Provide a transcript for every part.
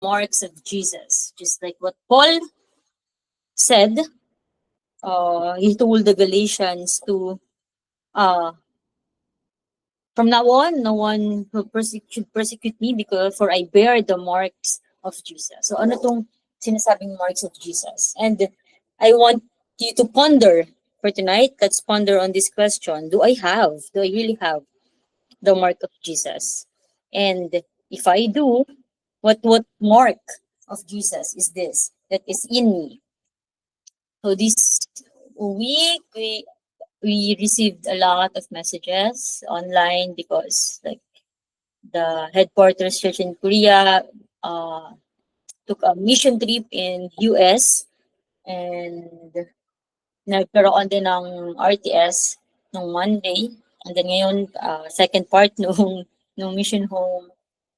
marks of Jesus. Just like what Paul said, he told the Galatians to, uh, from now on, no one will should persecute me because for I bear the marks of Jesus. So ano tong sinasabing marks of Jesus? And I want you to ponder for tonight. Let's ponder on this question. Do I really have the mark of Jesus? And if I do, what mark of Jesus is this that is in me? So this week we received a lot of messages online because like the headquarters church in Korea uh, took a mission trip in US and nagkaroon din ng RTS nung Monday. And then ngayon, second part nung mission home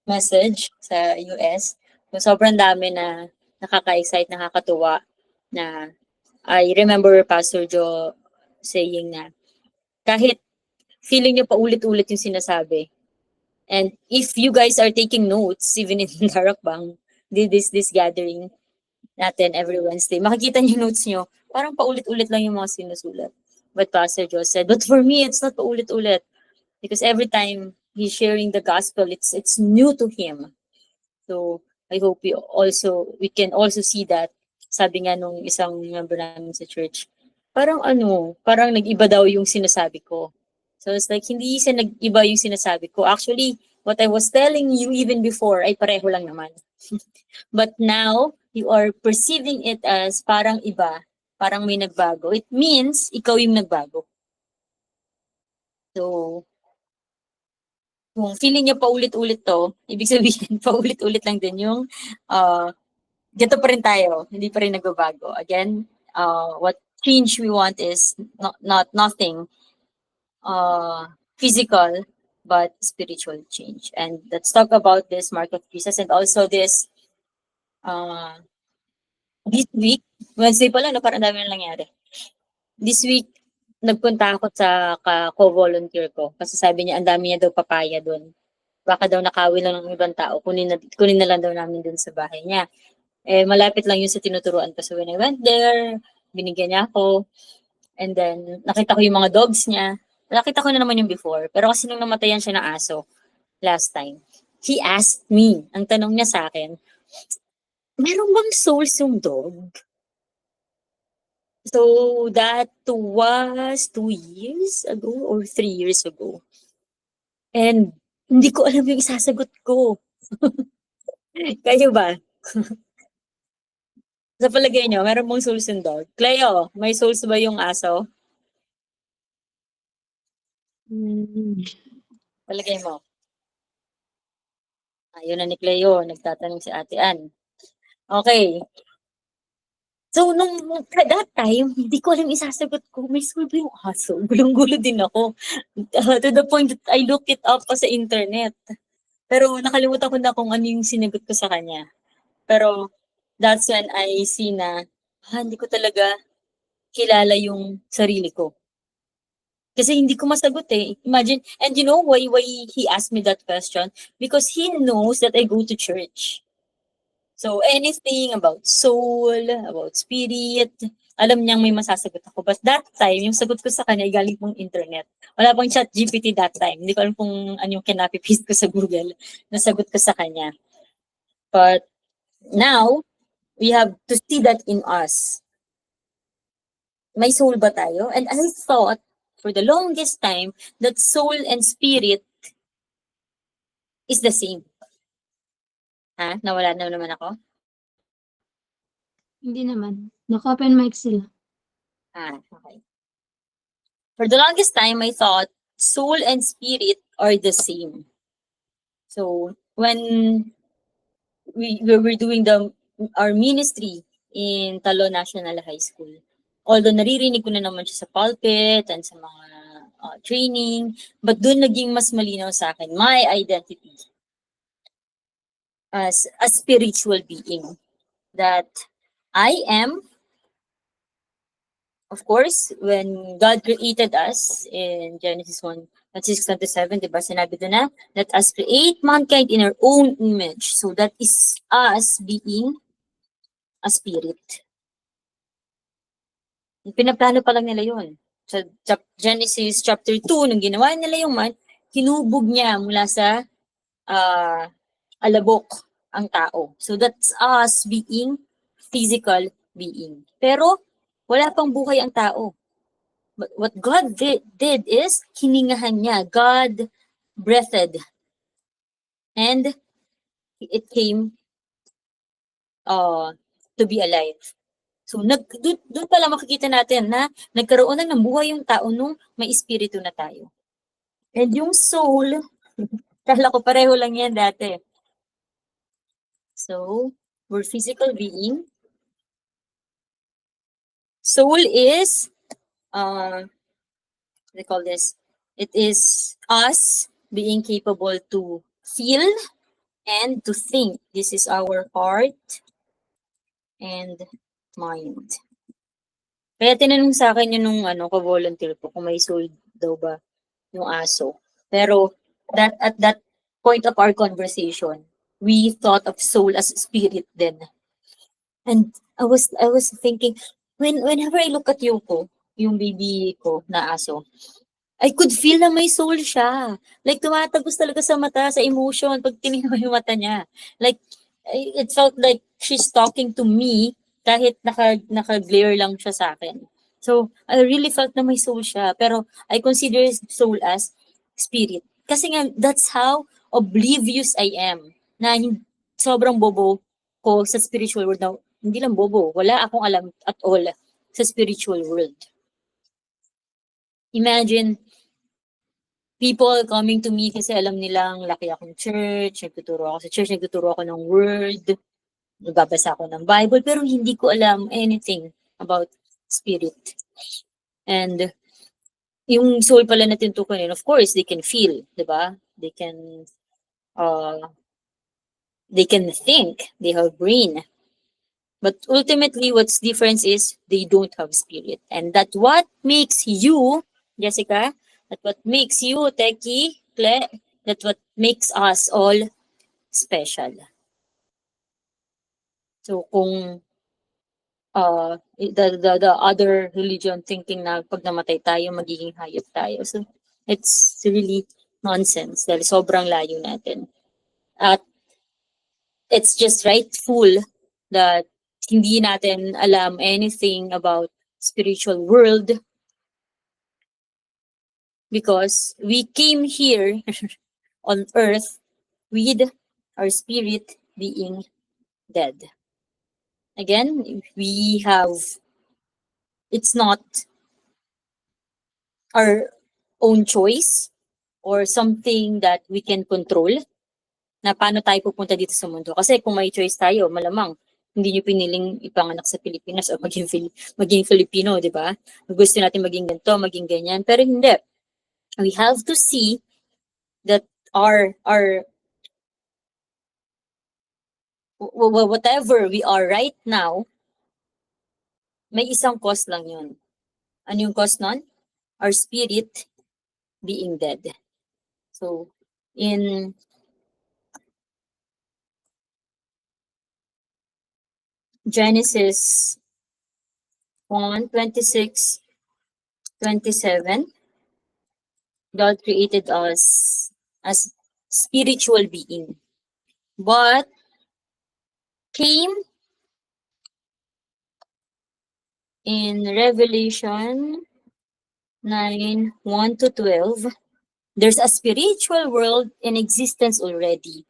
message sa US. So sobrang dami na nakaka-excite, nakakatuwa na I remember Pastor Joe saying na kahit feeling niyo pa ulit-ulit yung sinasabi, and if you guys are taking notes, even in Darakbang, this gathering natin every Wednesday, makikita niyo notes niyo, parang paulit-ulit lang yung mga sinusulat. But Pastor Joe said, but for me, it's not paulit-ulit. Because every time he's sharing the gospel, it's new to him. So I hope we can also see that. Sabi nga nung isang member namin sa church, parang nag-iba daw yung sinasabi ko. So it's like, hindi siya nag-iba yung sinasabi ko. Actually, what I was telling you even before ay pareho lang naman. But now, you are perceiving it as parang iba, parang may nagbago. It means, ikaw yung nagbago. So, kung feeling niya paulit-ulit to, ibig sabihin, paulit-ulit lang din yung ganito pa rin tayo, hindi pa rin nagbabago. Again, what change we want is nothing physical, but spiritual change. And let's talk about this mark of Jesus and also this week, Wednesday pa lang, no, parang dami na nangyari. This week, nagpunta ako sa co-volunteer ko kasi sabi niya, ang dami niya daw papaya doon. Baka daw nakawin lang ng ibang tao, kunin na lang daw namin doon sa bahay niya. Eh, malapit lang yun sa tinuturuan ko. So when I went there, binigyan niya ako. And then, nakita ko yung mga dogs niya. Nakita ko na naman yung before. Pero kasi nung namatayan siya ng aso, last time, he asked me, ang tanong niya sa akin, meron bang souls yung dog? So, that was 2 years ago or 3 years ago. And, hindi ko alam yung isasagot ko. Kayo ba? Sa palagay nyo, meron mong souls yung dog? Cleo, may souls ba yung aso? Palagay mo? Ayun na ni Cleo, nagtatanong si Ate Ann. Okay. So, that time, hindi ko alam isasagot ko, may soul ba yung aso? Gulong-gulo din ako. To the point that I looked it up pa sa internet. Pero nakalimutan ko na kung ano yung sinagot ko sa kanya. Pero that's when I see na, hindi ko talaga kilala yung sarili ko. Kasi hindi ko masagot eh. Imagine, and you know why he asked me that question? Because he knows that I go to church. So anything about soul, about spirit, alam niyang may masasagot ako. But that time, yung sagot ko sa kanya ay galing pong internet. Wala pang chat GPT that time. Hindi ko alam kung ano yung kinapipaste ko sa Google na sagot ko sa kanya. But now, we have to see that in us. May soul ba tayo? And I thought, for the longest time, that soul and spirit is the same. Nawala na naman ako? Hindi naman. Naka-open mic sila. Okay. For the longest time, I thought soul and spirit are the same. So, when we were doing our ministry in Talon National High School, although naririnig ko na naman siya sa pulpit and sa mga training, but doon naging mas malinaw sa akin my identity as a spiritual being. That I am, of course, when God created us in Genesis 1, at 6:27, diba? Sinabi doon na, let us create mankind in our own image. So that is us being a spirit. Pinaplano pa lang nila yun. Sa Genesis chapter 2, nung ginawa nila yung man, hinubog niya mula sa alabok ang tao. So that's us being physical being. Pero wala pang buhay ang tao. But what God did is, hiningahan niya. God breathed. And it came to be alive. So, doon pala makikita natin na nagkaroon na ng buhay yung tao nung may espiritu na tayo. And yung soul, kala ko pareho lang yan dati. So, we're physical being. Soul is, they call this, it is us being capable to feel and to think. This is our heart and mind. Kaya tinanong sa akin yun nung ka-volunteer ko kung may soul daw ba yung aso. Pero at that point of our conversation, we thought of soul as spirit then. And I was thinking, whenever I look at Yoko, yung baby ko na aso, I could feel na may soul siya. Like, tumatagos talaga sa mata, sa emotion, pag tinignan mo yung mata niya. Like, it felt like she's talking to me kahit naka-glare lang siya sa akin. So, I really felt na may soul siya. Pero, I consider soul as spirit. Kasi nga, that's how oblivious I am. Na sobrang bobo ko sa spiritual world. Now, hindi lang bobo. Wala akong alam at all sa spiritual world. Imagine, people coming to me kasi alam nilang laki akong church, nagtuturo ako sa church, nagtuturo ako ng word, nagbabasa ako ng Bible, pero hindi ko alam anything about spirit. And yung soul pala na tinutukoy, of course, they can feel, di ba? They can think, they have brain. But ultimately, what's difference is they don't have spirit. And that's what makes you, Jessica, that what makes you, Teki, Cle, that what makes us all special. So kung the other religion thinking na pag namatay tayo, magiging hayop tayo. So it's really nonsense dahil sobrang layo natin. At it's just rightful that hindi natin alam anything about spiritual world because we came here on earth with our spirit being dead. Again, it's not our own choice or something that we can control na paano tayo pupunta dito sa mundo. Kasi kung may choice tayo, malamang hindi nyo piniling ipanganak sa Pilipinas o maging Filipino, di ba? Gusto natin maging ganito, maging ganyan. Pero hindi. We have to see that our whatever we are right now, may isang cause lang yun. Ano yung cause nun? Our spirit being dead. So, in Genesis 1:26-27, God created us as spiritual being, but came in Revelation 9:1-12, there's a spiritual world in existence already.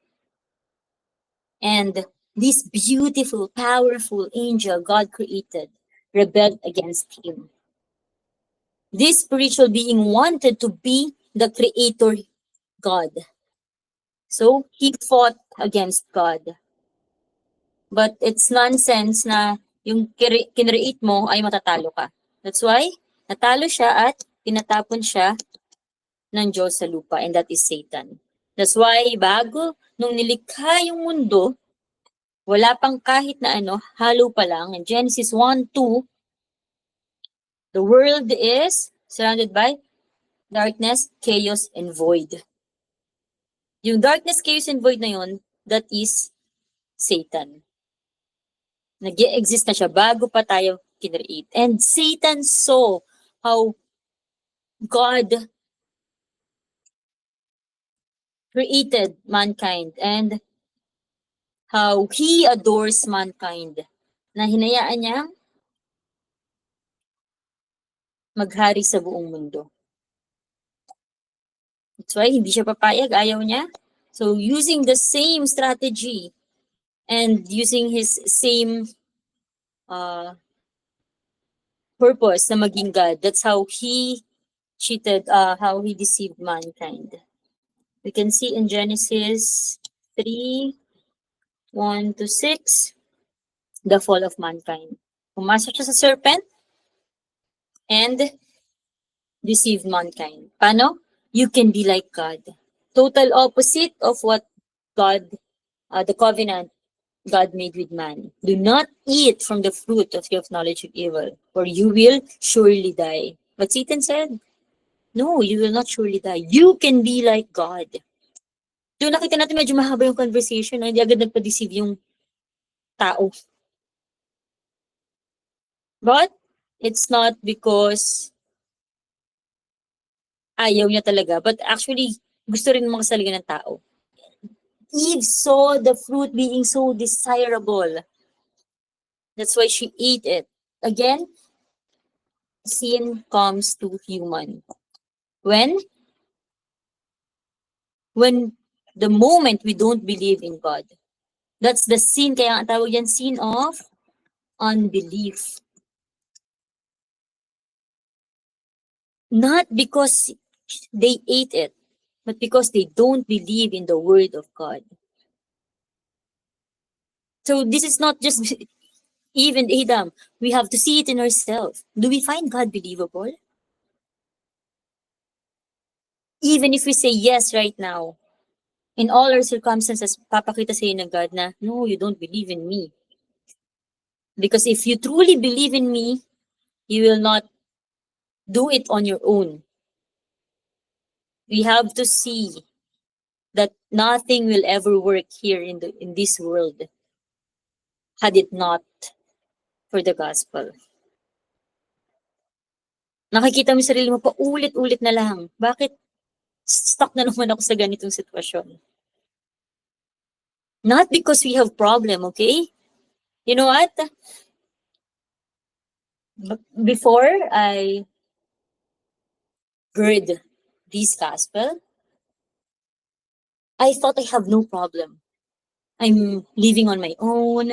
And this beautiful, powerful angel God created rebelled against him. This spiritual being wanted to be the creator God. So he fought against God. But it's nonsense na yung kinreate mo ay matatalo ka. That's why natalo siya at pinatapon siya ng Diyos sa lupa, and that is Satan. That's why bago nung nilikha yung mundo, wala pang kahit na halo pa lang. In Genesis 1:2, the world is surrounded by Darkness, chaos, and void. Yung darkness, chaos, and void na yun, that is Satan. Nag-exist na siya bago pa tayo kinreate. And Satan saw how God created mankind and how He adores mankind. Na hinayaan niya maghari sa buong mundo. That's why hindi siya papayag, ayaw niya. So using the same strategy and using his same purpose na maging God, that's how he cheated, how he deceived mankind. We can see in Genesis 3:1-6, the fall of mankind. Pumasok siya sa serpent and deceived mankind. Paano? You can be like God. Total opposite of what God, the covenant God made with man. Do not eat from the fruit of the knowledge of evil, or you will surely die. But Satan said, no, you will not surely die. You can be like God. Doon nakita natin medyo mahaba yung conversation, hindi agad nagpa-deceive yung tao. But it's not because ayaw niya talaga, but actually gusto rin makasaligan ng tao. Eve saw the fruit being so desirable. That's why she ate it. Again, sin comes to human. When the moment we don't believe in God. That's the sin, kaya ang tawag yan, sin of unbelief. Not because they ate it, but because they don't believe in the word of God. So this is not just even Adam. We have to see it in ourselves. Do we find God believable? Even if we say yes right now, in all our circumstances, papakita sa ng God na, no, you don't believe in me. Because if you truly believe in me, you will not do it on your own. We have to see that nothing will ever work here in this world had it not for the gospel. Nakikita mo yung sarili mo pa ulit-ulit na lang. Bakit stuck na naman ako sa ganitong sitwasyon? Not because we have problem, okay? You know what? Before I heard this gospel, I thought I have no problem. I'm living on my own.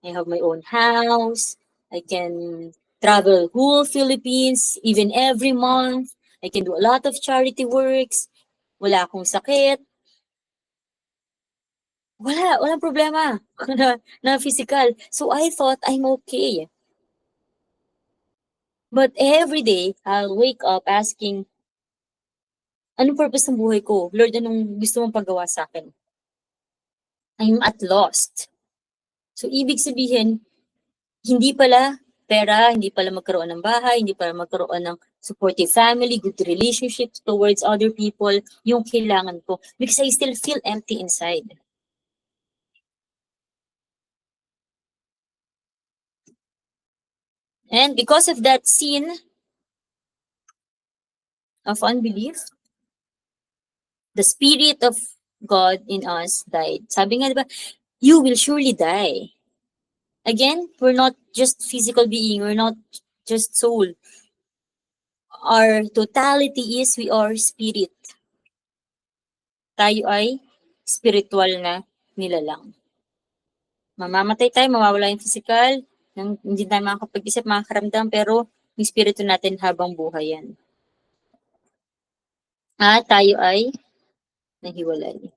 I have my own house. I can travel whole Philippines, even every month. I can do a lot of charity works. Wala akong sakit. Walang problema na physical. So I thought I'm okay. But every day, I'll wake up asking, anong purpose ng buhay ko? Lord, anong gusto mong paggawa sa akin? I'm at lost. So ibig sabihin, hindi pala pera, hindi pala magkaroon ng bahay, hindi pala magkaroon ng supportive family, good relationships towards other people, yung kailangan ko. Because I still feel empty inside. And because of that sin of unbelief, the Spirit of God in us died. Sabi nga, diba, you will surely die. Again, we're not just physical being, we're not just soul. Our totality is we are spirit. Tayo ay spiritual na nilalang. Mamamatay tayo, mawawala yung physical, hindi tayo makakapag-isip, makakaramdam, pero yung spirito natin habang buhay yan. At tayo ay nahiwalay.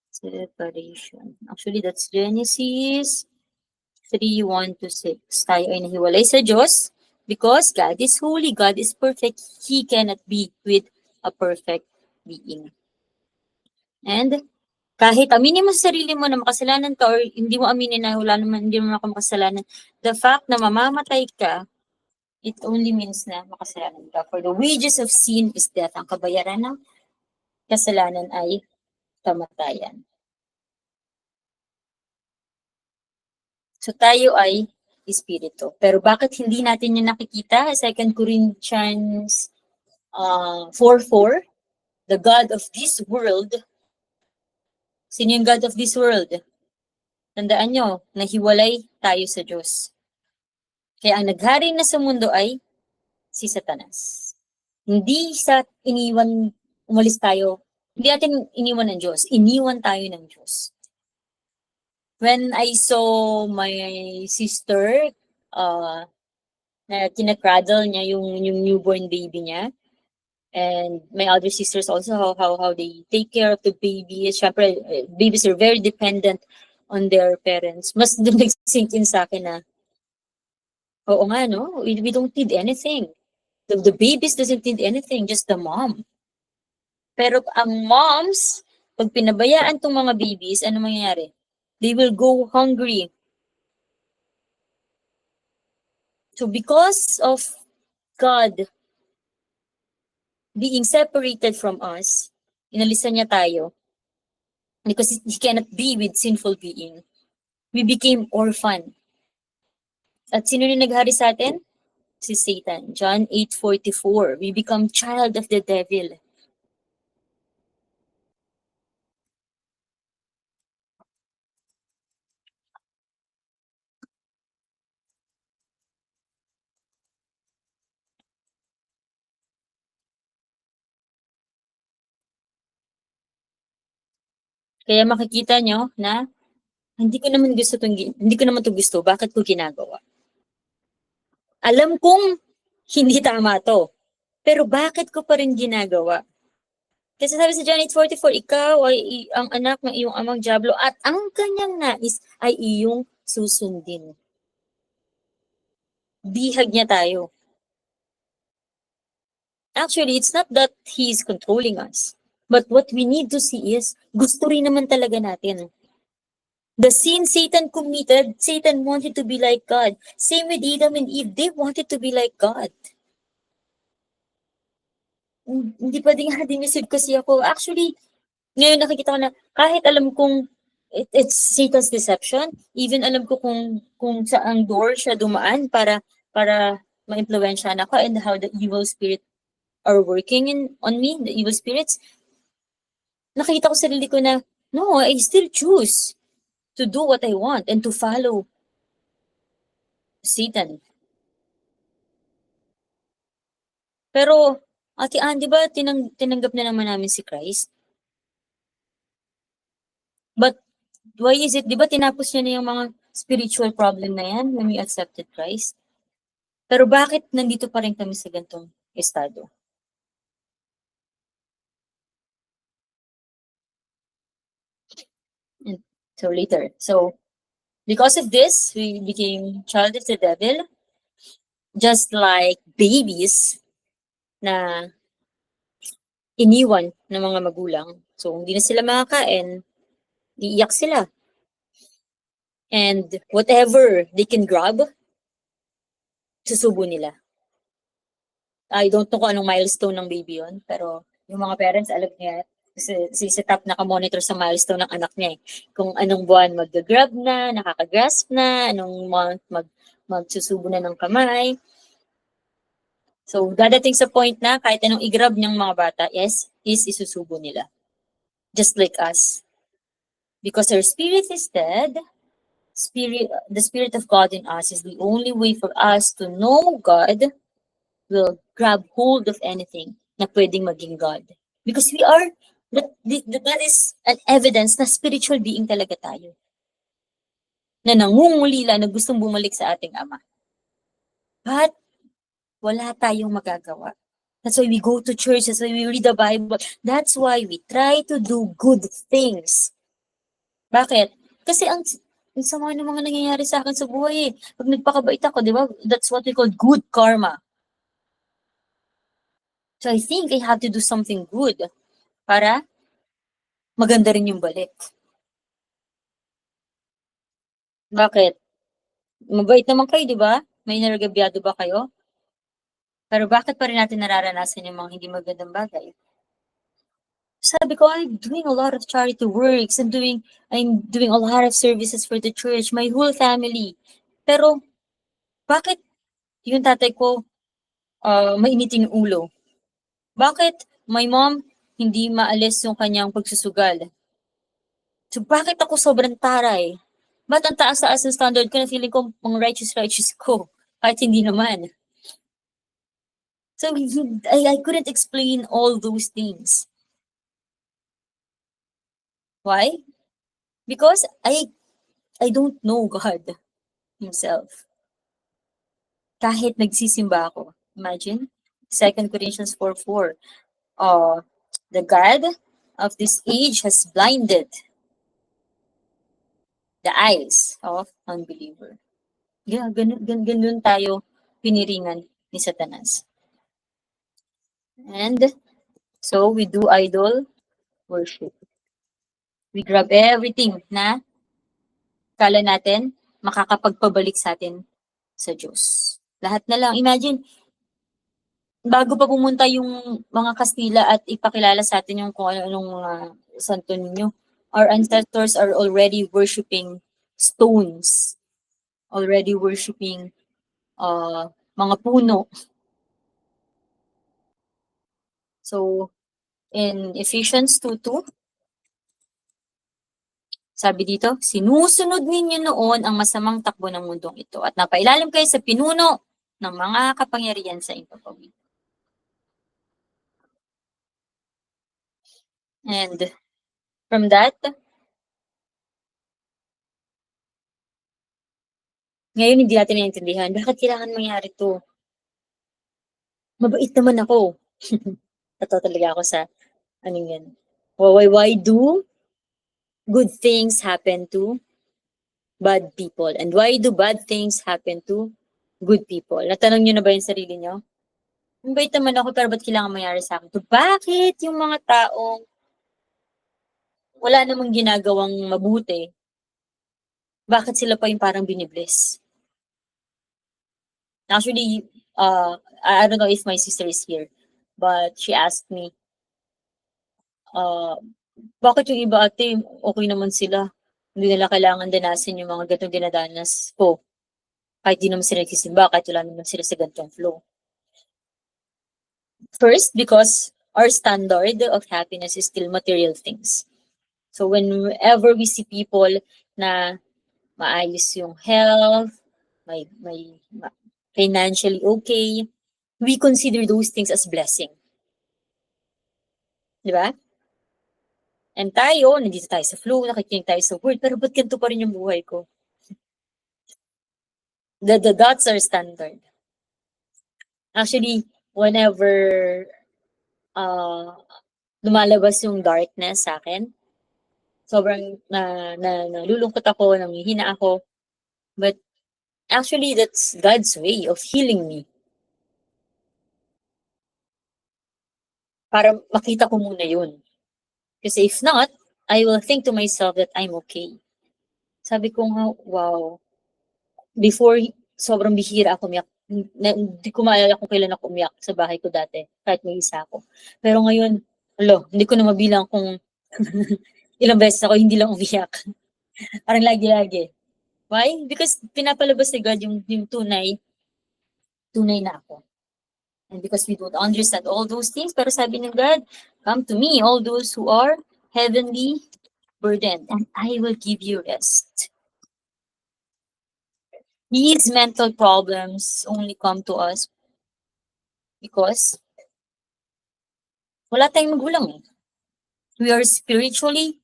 Separation. Actually, that's Genesis 3:1-6. Tayo ay nahiwalay sa Diyos because God is holy, God is perfect. He cannot be with a perfect being. And kahit aminin mo sa sarili mo na makasalanan ka or hindi mo aminin na wala naman, hindi mo ako makasalanan, the fact na mamamatay ka It only means na makasalanan ka. For the wages of sin is death. Ang kabayaran ng kasalanan ay kamatayan. So tayo ay espiritu. Pero bakit hindi natin yun nakikita? 2 Corinthians 4:4, the God of this world. Sino yung God of this world? Tandaan nyo, nahiwalay tayo sa Diyos. Kaya ang naghari na sa mundo ay si Satanas. Hindi sa umalis tayo, hindi natin iniwan ng Diyos, iniwan tayo ng Diyos. When I saw my sister, na kinakradle niya yung newborn baby niya, and my other sisters also, how they take care of the baby. Syempre, babies are very dependent on their parents. Mas nag-sink in sa akin na, oo nga, no? We don't need anything. The babies doesn't need anything, just the mom. Pero ang moms, pag pinabayaan tong mga babies, ano mangyayari? They will go hungry. So because of God being separated from us, inalisan niya tayo, because He cannot be with sinful being, we became orphan. At sino yung naghari sa atin? Si Satan. John 8:44. We become child of the devil. Kaya makikita nyo na hindi ko naman to gusto. Bakit ko ginagawa? Alam kong hindi tama to. Pero bakit ko pa rin ginagawa? Kasi sabi sa John 8:44, ikaw ay ang anak ng iyong amang Diablo at ang kanyang nais ay iyong susundin. Bihag niya tayo. Actually, it's not that he is controlling us. But what we need to see is, gusto rin naman talaga natin. The sin Satan committed, Satan wanted to be like God. Same with Adam and Eve, they wanted to be like God. Hindi pwedeng dineceive kasi ako. Actually, ngayon nakikita ko na kahit alam kong it's Satan's deception, even alam ko kung saang door siya dumaan para ma-impluwensyahan ako and how the evil spirit are working on me, the evil spirits, nakita ko sarili ko na, no, I still choose to do what I want and to follow Satan. Pero, Ate Ann, di ba tinanggap na naman namin si Christ? But, why is it, di ba tinapos niya na yung mga spiritual problem na yan when we accepted Christ? Pero bakit nandito pa rin kami sa gantong estado? So later. So, because of this, we became child of the devil, just like babies na iniwan ng mga magulang. So, hindi na sila makakain, iiyak sila. And whatever they can grab, susubo nila. I don't know kung anong milestone ng baby yon, pero yung mga parents, alam niya, si Tap naka-monitor sa milestone ng anak niya eh. Kung anong buwan mag-grab na, nakaka-grasp na, anong month magsusubo na ng kamay. So, dadating sa point na kahit anong i-grab niyang mga bata, is isusubo nila. Just like us. Because our spirit is dead, the Spirit of God in us is the only way for us to know God, will grab hold of anything na pwedeng maging God. Because that is an evidence na spiritual being talaga tayo. Na nangungulila, na gustong bumalik sa ating Ama. But, wala tayong magagawa. That's why we go to church, that's why we read the Bible, that's why we try to do good things. Bakit? Kasi ang sama ng mga nangyayari sa akin sa buhay eh. Pag nagpakabait ako, di ba? That's what we call good karma. So I think I have to do something good para maganda rin yung balik. Bakit? Mabait naman kayo, di ba? May naragabyado ba kayo? Pero bakit pa rin natin nararanasan yung mga hindi magandang bagay? Sabi ko, I'm doing a lot of charity works. I'm doing a lot of services for the church, my whole family. Pero, bakit yung tatay ko, mainitin yung ulo? Bakit my mom, hindi maalis yung kanyang pagsusugal? So, bakit ako sobrang taray? Ba't ang taas-taas ng standard ko na feeling ko pang righteous ko? Kahit hindi naman. So, I couldn't explain all those things. Why? Because I don't know God Himself. Kahit nagsisimba ako. Imagine, 2 Corinthians 4:4. The God of this age has blinded the eyes of unbeliever. Yeah, ganun tayo piniringan ni Satanas. And so we do idol worship. We grab everything na kala natin makakapagpabalik sa atin sa Diyos. Lahat na lang. Imagine, bago pa pumunta yung mga Kastila at ipakilala sa atin yung kung ano-anong mga santo ninyo, our ancestors are already worshiping stones, already worshiping mga puno. So, in Ephesians 2:2, sabi dito, sinusunod ninyo noon ang masamang takbo ng mundong ito at napailalim kayo sa pinuno ng mga kapangyarihan sa impapawid. And from that, ngayon hindi natin naiintindihan, bakit kailangan mangyari to? Mabait naman ako. Totoo talaga ako sa anong yan. Why do good things happen to bad people? And why do bad things happen to good people? Natanong nyo na ba yung sarili nyo? Mabait naman ako pero ba't kailangan mangyari sa akin to? Bakit yung mga taong wala namang ginagawang mabuti, bakit sila pa yung parang binibless? Actually, I don't know if my sister is here, but she asked me, bakit yung iba ate, okay naman sila. Hindi nila kailangan danasin yung mga gantong dinadanas ko. Kahit di naman sila nagsisimba, kahit wala naman sila sa gantong flow. First, because our standard of happiness is still material things. So whenever we see people na maayos yung health, may financially okay, we consider those things as blessing. Di ba? And tayo, nandito tayo sa flow, nakikinig tayo sa word, pero ba't ganito pa rin yung buhay ko? The dots are standard. Actually, whenever lumalabas yung darkness sa akin, sobrang nalulungkot ako, nanghihina ako. But actually, that's God's way of healing me. Para makita ko muna yun. Kasi if not, I will think to myself that I'm okay. Sabi ko nga, wow. Before, sobrang bihira ako umiyak. Hindi ko maalala kung kailan ako umiyak sa bahay ko dati, kahit may isa ako. Pero ngayon, hindi ko na mabilang kung ilang beses ako hindi lang umiyak. Parang lagi-lagi. Why? Because pinapalabas ni God yung tunay na ako. And because we don't understand all those things, pero sabi ng God, come to me, all those who are heavenly burdened, and I will give you rest. These mental problems only come to us because wala tayong magulang eh. We are spiritually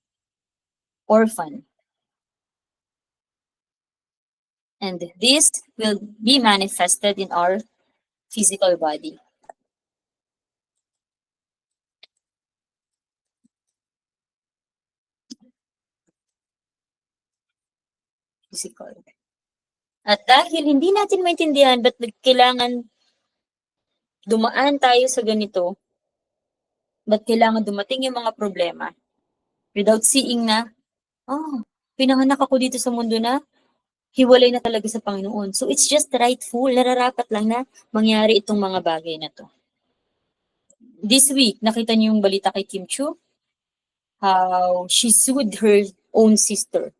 orphan. And this will be manifested in our physical body. Physical. At dahil hindi natin maintindihan ba't kailangan dumaan tayo sa ganito, ba't kailangan dumating yung mga problema, without seeing na, pinanganak ako dito sa mundo na hiwalay na talaga sa Panginoon. So it's just rightful, nararapat lang na mangyari itong mga bagay na to. This week, nakita niyo yung balita kay Kim Chiu? How she sued her own sister.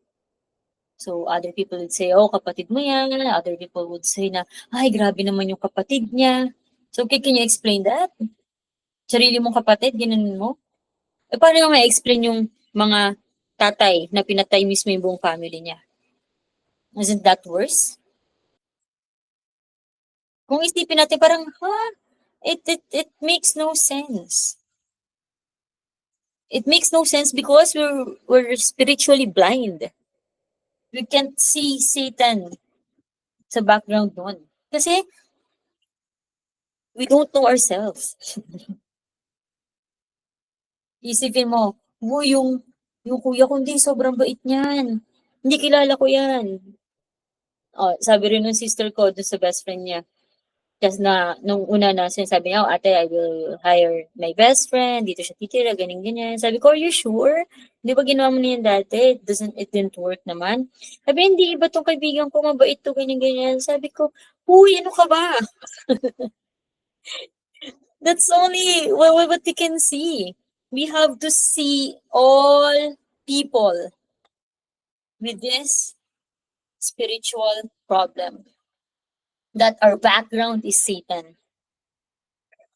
So other people would say, oh, kapatid mo yan. Other people would say na, ay, grabe naman yung kapatid niya. So can you explain that? Sarili mong kapatid, ginanon mo? Eh, paano nga ma-explain yung mga tatay na pinatay mismo yung buong family niya? Isn't that worse? Kung isipin natin, parang, it makes no sense. It makes no sense because we're spiritually blind. We can't see Satan sa background nun. Kasi, we don't know ourselves. Isipin mo, yung kuya ko, hindi, sobrang bait niyan. Hindi kilala ko yan. Oh, sabi rin ng sister ko dun sa best friend niya. Kasi nung una na sinasabi niya, oh, ate, I will hire my best friend, dito siya titira, ganyan. Sabi ko, are you sure? Di ba ginawa mo niyan dati? It didn't work naman. Sabi, hindi, iba tong kaibigan ko, mabait to, ganyan. Sabi ko, huy, ano ka ba? That's only what you can see. We have to see all people with this spiritual problem. That our background is Satan.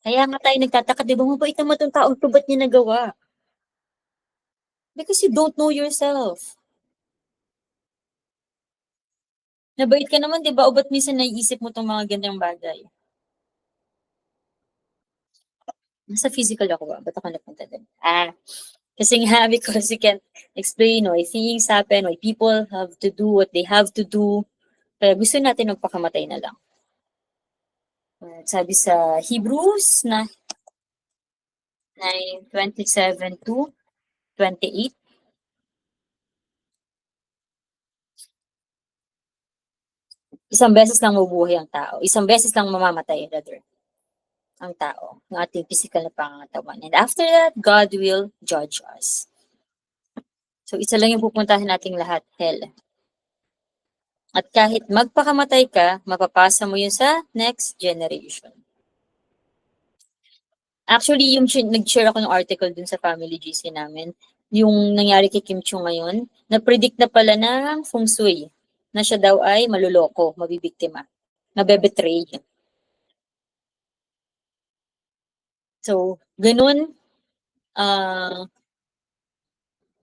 Kaya nga tayo nagtataka, di ba mabait naman itong tao, ito ba't niya nagawa? Because you don't know yourself. Nabait ka naman, di ba? O ba't minsan naiisip mo itong mga ganyang bagay? Nasa physical ako ba? Ba't ako napunta din? Kasi nga, because you can't explain why things happen, why people have to do what they have to do. Kaya gusto natin magpakamatay na lang. Sabi sa Hebrews na 9:27 to 28. Isang beses lang mabubuhay ang tao. Isang beses lang mamamatay, rather, ang tao, ng ating physical na pangangatawan. And after that, God will judge us. So, isa lang yung pupuntahan nating lahat, hell. At kahit magpakamatay ka, mapapasa mo yun sa next generation. Actually, yung nag-share ako ng article dun sa family GC namin, yung nangyari kay Kim Chiu ngayon, na-predict na pala ng feng shui na siya daw ay maluloko, mabibiktima, nabebetray. So, ganun,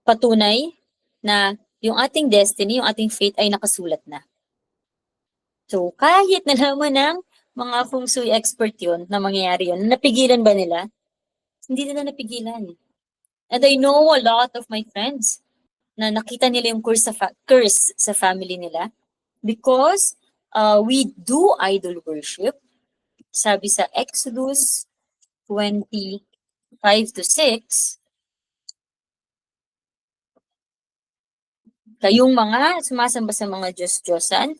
patunay na yung ating destiny, yung ating fate ay nakasulat na. So, kahit nalaman ng mga feng shui expert yun, na mangyayari yun, napigilan ba nila? Hindi nila napigilan. And I know a lot of my friends na nakita nila yung curse sa family nila because we do idol worship. Sabi sa Exodus 25:6, kayong mga sumasamba sa mga Diyos-Diyosan,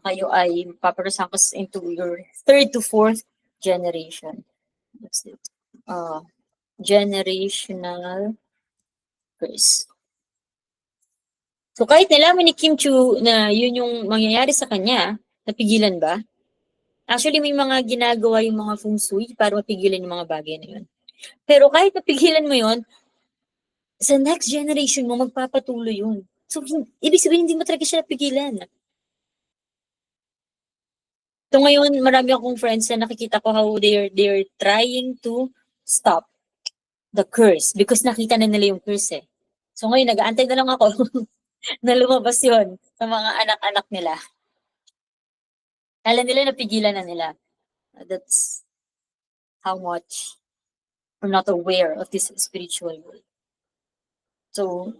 kayo ay paparusahan ko into your 3rd to 4th generation. That's it. Generational curse. So kahit nalaman ni Kim Chiu na yun yung mangyayari sa kanya, napigilan ba? Actually, may mga ginagawa yung mga feng shui para mapigilan yung mga bagay na yun. Pero kahit napigilan mo yun, sa next generation mo, magpapatuloy yun. So, ibig sabihin, hindi mo talaga siya napigilan. So ngayon, marami akong friends na nakikita ko how they're trying to stop the curse because nakita na nila yung curse eh. So ngayon, nag-aantay na lang ako na lumabas yun sa mga anak-anak nila. Kala nila napigilan na nila. That's how much we're not aware of this spiritual world. So,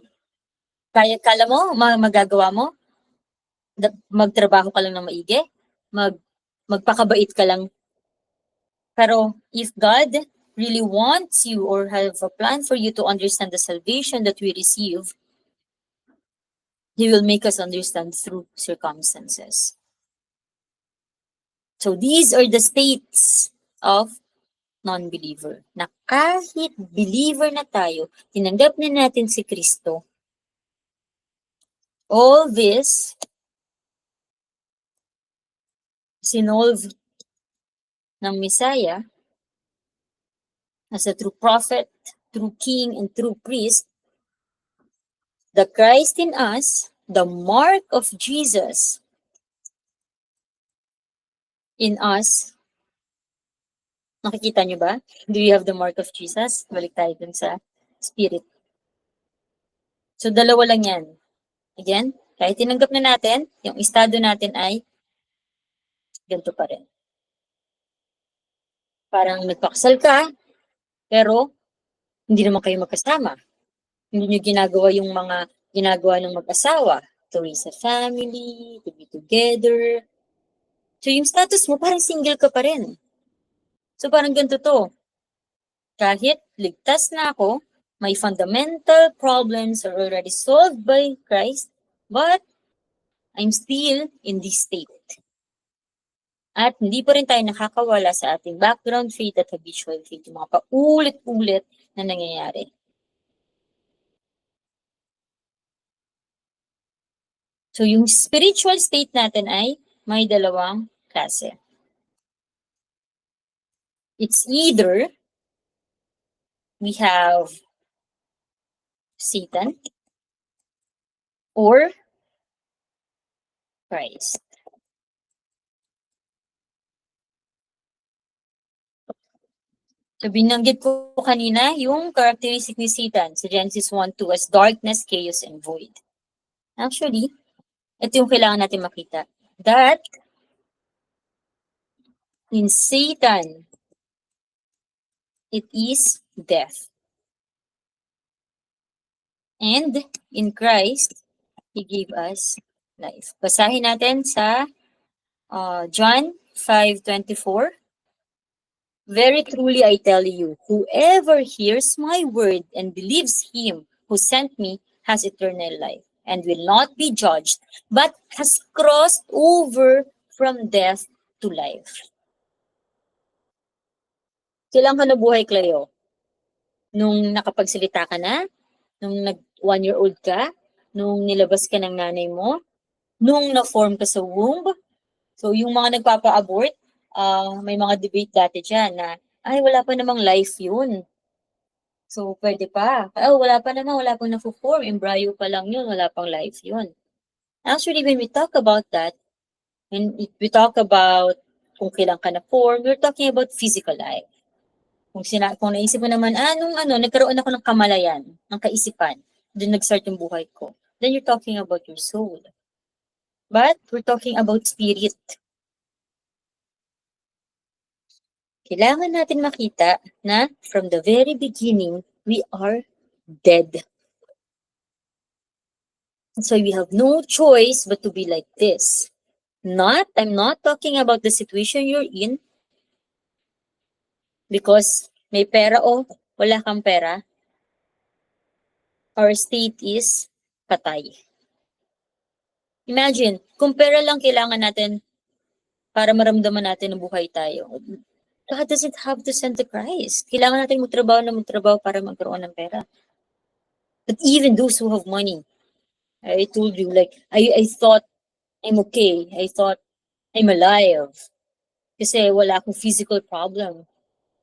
kala mo, magagawa mo, magtrabaho ka lang ng maigi, magpakabait ka lang. Pero if God really wants you or have a plan for you to understand the salvation that we receive, He will make us understand through circumstances. So these are the states of non-believer. Na kahit believer na tayo, tinanggap na natin si Kristo, all this sinolve ng Messiah as a true prophet, true king, and true priest, the Christ in us, the mark of Jesus in us. Nakikita niyo ba? Do you have the mark of Jesus? Balik tayo dun sa spirit. So, dalawa lang yan. Again, kahit tinanggap na natin, yung estado natin ay ganito pa rin. Parang nagpakasal ka, pero hindi naman kayo magkasama. Hindi nyo ginagawa yung mga ginagawa ng mag-asawa. To raise a family, to be together. So, yung status mo, parang single ka pa rin. So, parang ganito to. Kahit ligtas na ako, my fundamental problems are already solved by Christ, but I'm still in this state. At hindi pa rin tayo nakakawala sa ating background faith at habitual faith, yung mga paulit-ulit na nangyayari. So, yung spiritual state natin ay may dalawang klase. It's either we have Satan or Christ. So, binanggit ko kanina yung characteristic ni Satan sa Genesis 1:2 as darkness, chaos, and void. Actually, ito yung kailangan natin makita. That in Satan, it is death. And in Christ, He gave us life. Basahin natin sa John 5:24. Very truly I tell you, whoever hears my word and believes him who sent me has eternal life and will not be judged, but has crossed over from death to life. Kailan ka nabuhay, Cleo? Nung nakapagsalita ka na? Nung nag-1-year-old ka? Nung nilabas ka ng nanay mo? Nung na-form ka sa womb? So, yung mga nagpapa-abort, may mga debate dati dyan na, ay, wala pa namang life yun. So, pwede pa. Oh, wala pa naman, wala pang na-form. Embryo pa lang yun, wala pang life yun. Actually, when we talk about that, when we talk about kung kailan ka na-form, we're talking about physical life. Kung naisip mo naman, nagkaroon ako ng kamalayan, ng kaisipan, doon nag-start yung buhay ko. Then you're talking about your soul. But we're talking about spirit. Kailangan natin makita na from the very beginning, we are dead. So we have no choice but to be like this. I'm not talking about the situation you're in because may pera o wala kang pera. Our state is patay. Imagine, kung pera lang kailangan natin para maramdaman natin na buhay tayo. God doesn't have to send to Christ. Kailangan natin magtrabaho para magkaroon ng pera. But even those who have money, I told you, like, I thought I'm okay. I thought I'm alive. Kasi wala akong physical problem.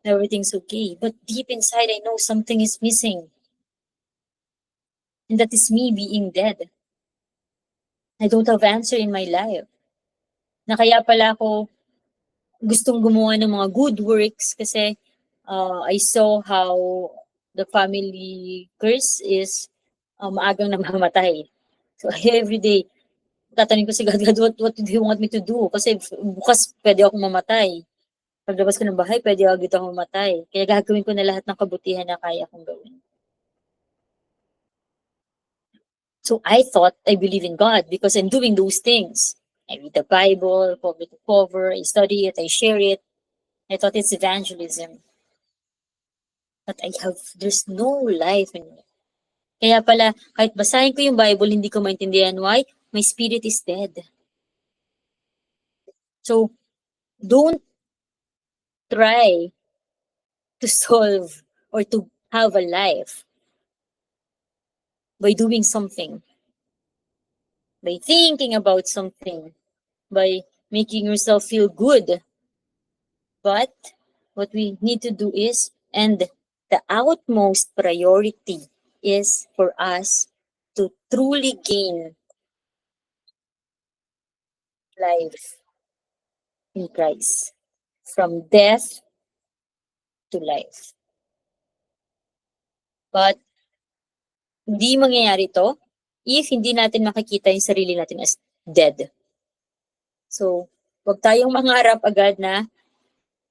Everything's okay. But deep inside, I know something is missing. And that is me being dead. I don't have answer in my life. Na kaya pala ako gustong gumawa ng mga good works kasi I saw how the family curse is maagang namamatay. So every day, tatanungin ko si God, what do you want me to do? Kasi bukas pwede ako mamatay. Paglabas ko ng bahay, pwede agad ako mamatay. Kaya gagawin ko na lahat ng kabutihan na kaya kong gawin. So I thought I believe in God because I'm doing those things. I read the Bible, cover to cover, I study it, I share it. I thought it's evangelism. But there's no life in me. Kaya pala, kahit basahin ko yung Bible, hindi ko maintindihan why. My spirit is dead. So, don't try to solve or to have a life by doing something, by thinking about something, by making yourself feel good. But what we need to do is, and the outmost priority is for us to truly gain life in Christ, from death to life. But hindi mangyayari to if hindi natin makikita yung sarili natin as dead. So, wag tayong mangarap agad na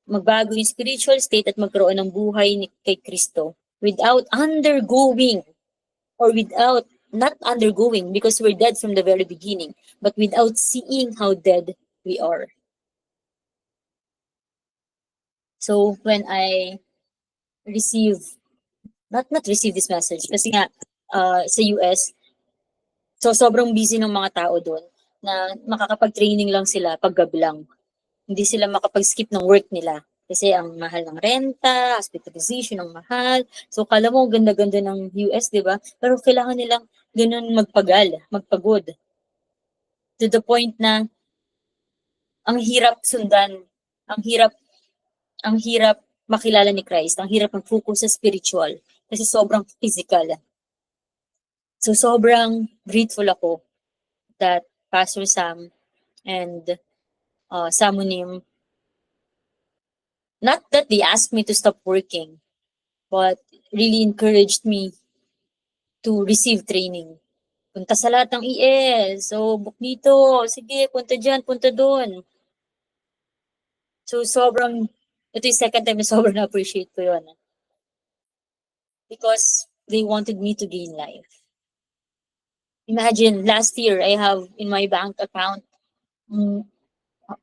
magbago yung spiritual state at magkaroon ng buhay ni kay Kristo without undergoing, or without not undergoing, because we're dead from the very beginning, but without seeing how dead we are. So when I receive, not receive this message, kasi nga sa US, so sobrang busy ng mga tao doon na makakapag-training lang sila pag gabi lang. Hindi sila makapag-skip ng work nila. Kasi ang mahal ng renta, hospitalization ang mahal. So kala mo ganda-ganda ng US, di ba? Pero kailangan nilang ganun magpagod. To the point na ang hirap sundan, ang hirap ang hirap makilala ni Christ, ang hirap mag-focus sa spiritual kasi sobrang physical. So sobrang grateful ako that Pastor Sam and Samunim, not that they asked me to stop working, but really encouraged me to receive training. Punta sa lahat ng ES, so book dito, sige, punta dyan, punta doon. So sobrang, ito yung second time na sobrang na-appreciate ko yun. Because they wanted me to gain life. Imagine, last year, I have in my bank account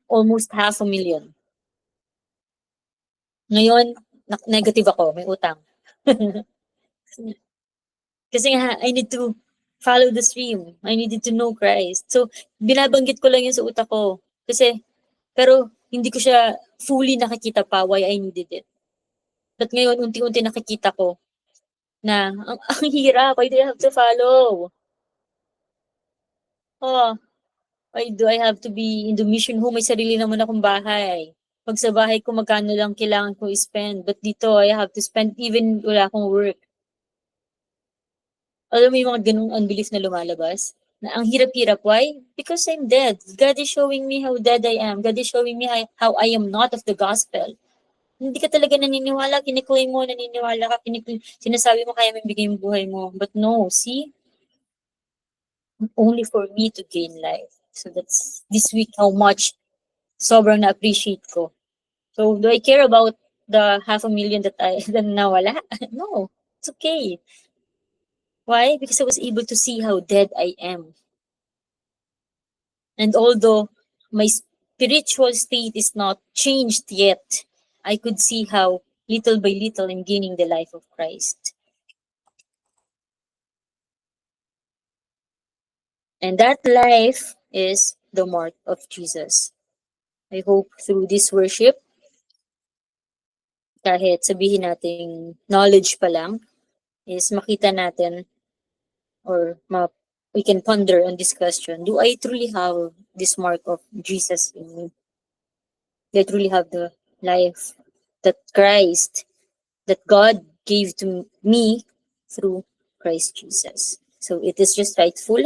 almost 500,000. Ngayon, negative ako, may utang. Kasi nga, I need to follow the stream. I needed to know Christ. So, binabanggit ko lang yun sa utak ko. Kasi, pero hindi ko siya fully nakikita pa why I needed it. But ngayon, unti-unti nakikita ko na ang hirap. Why do I have to follow? Oh, why do I have to be in the mission home? May sarili naman akong bahay. Pag sa bahay ko, magkano lang kailangan ko i-spend. But dito, I have to spend even wala akong work. Alam mo yung mga ganung unbelief na lumalabas? Na ang hirap-hirap. Why? Because I'm dead. God is showing me how dead I am. God is showing me how I am not of the gospel. Hindi ka talaga naniniwala, kiniklaim mo, naniniwala ka, sinasabi mo kaya may bigay yung buhay mo. But no, see? Only for me to gain life. So that's this week how much sobrang na-appreciate ko. So do I care about the 500,000 that I that nawala? No, it's okay. Why? Because I was able to see how dead I am. And although my spiritual state is not changed yet, I could see how little by little I'm gaining the life of Christ. And that life is the mark of Jesus. I hope through this worship, kahit sabihin nating knowledge pa lang, is makita natin or we can ponder on this question. Do I truly have this mark of Jesus in me? Do I truly have the life that Christ, that God gave to me through Christ Jesus? So it is just rightful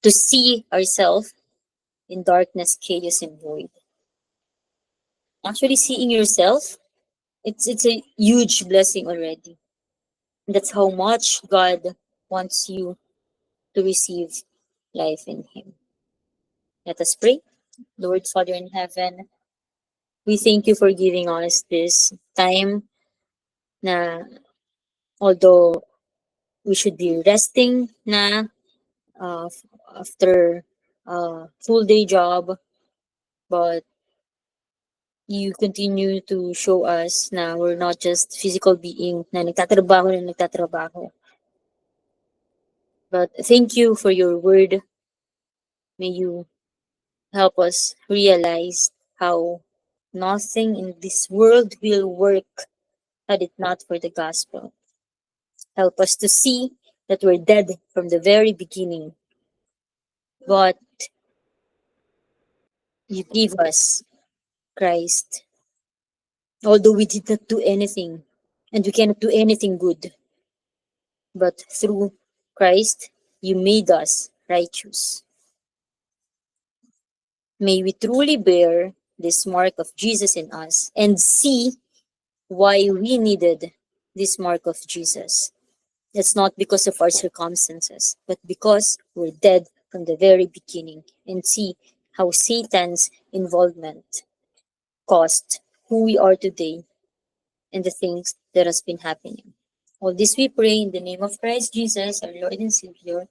to see ourselves in darkness, chaos, and void. Actually, seeing yourself, it's a huge blessing already. And that's how much God wants you to receive life in Him. Let us pray. Lord Father in heaven, we thank you for giving us this time na although we should be resting na after a full day job, but you continue to show us na we're not just physical being na nagtatrabaho. But thank you for your word. May you help us realize how nothing in this world will work had it not for the gospel. Help us to see that we're dead from the very beginning. But You gave us Christ, although we did not do anything, and we cannot do anything good. But through Christ, you made us righteous. May we truly bear this mark of Jesus in us and see why we needed this mark of Jesus. It's not because of our circumstances, but because we're dead from the very beginning, and see how Satan's involvement caused who we are today and the things that has been happening. All this we pray in the name of Christ Jesus, our Lord and Savior.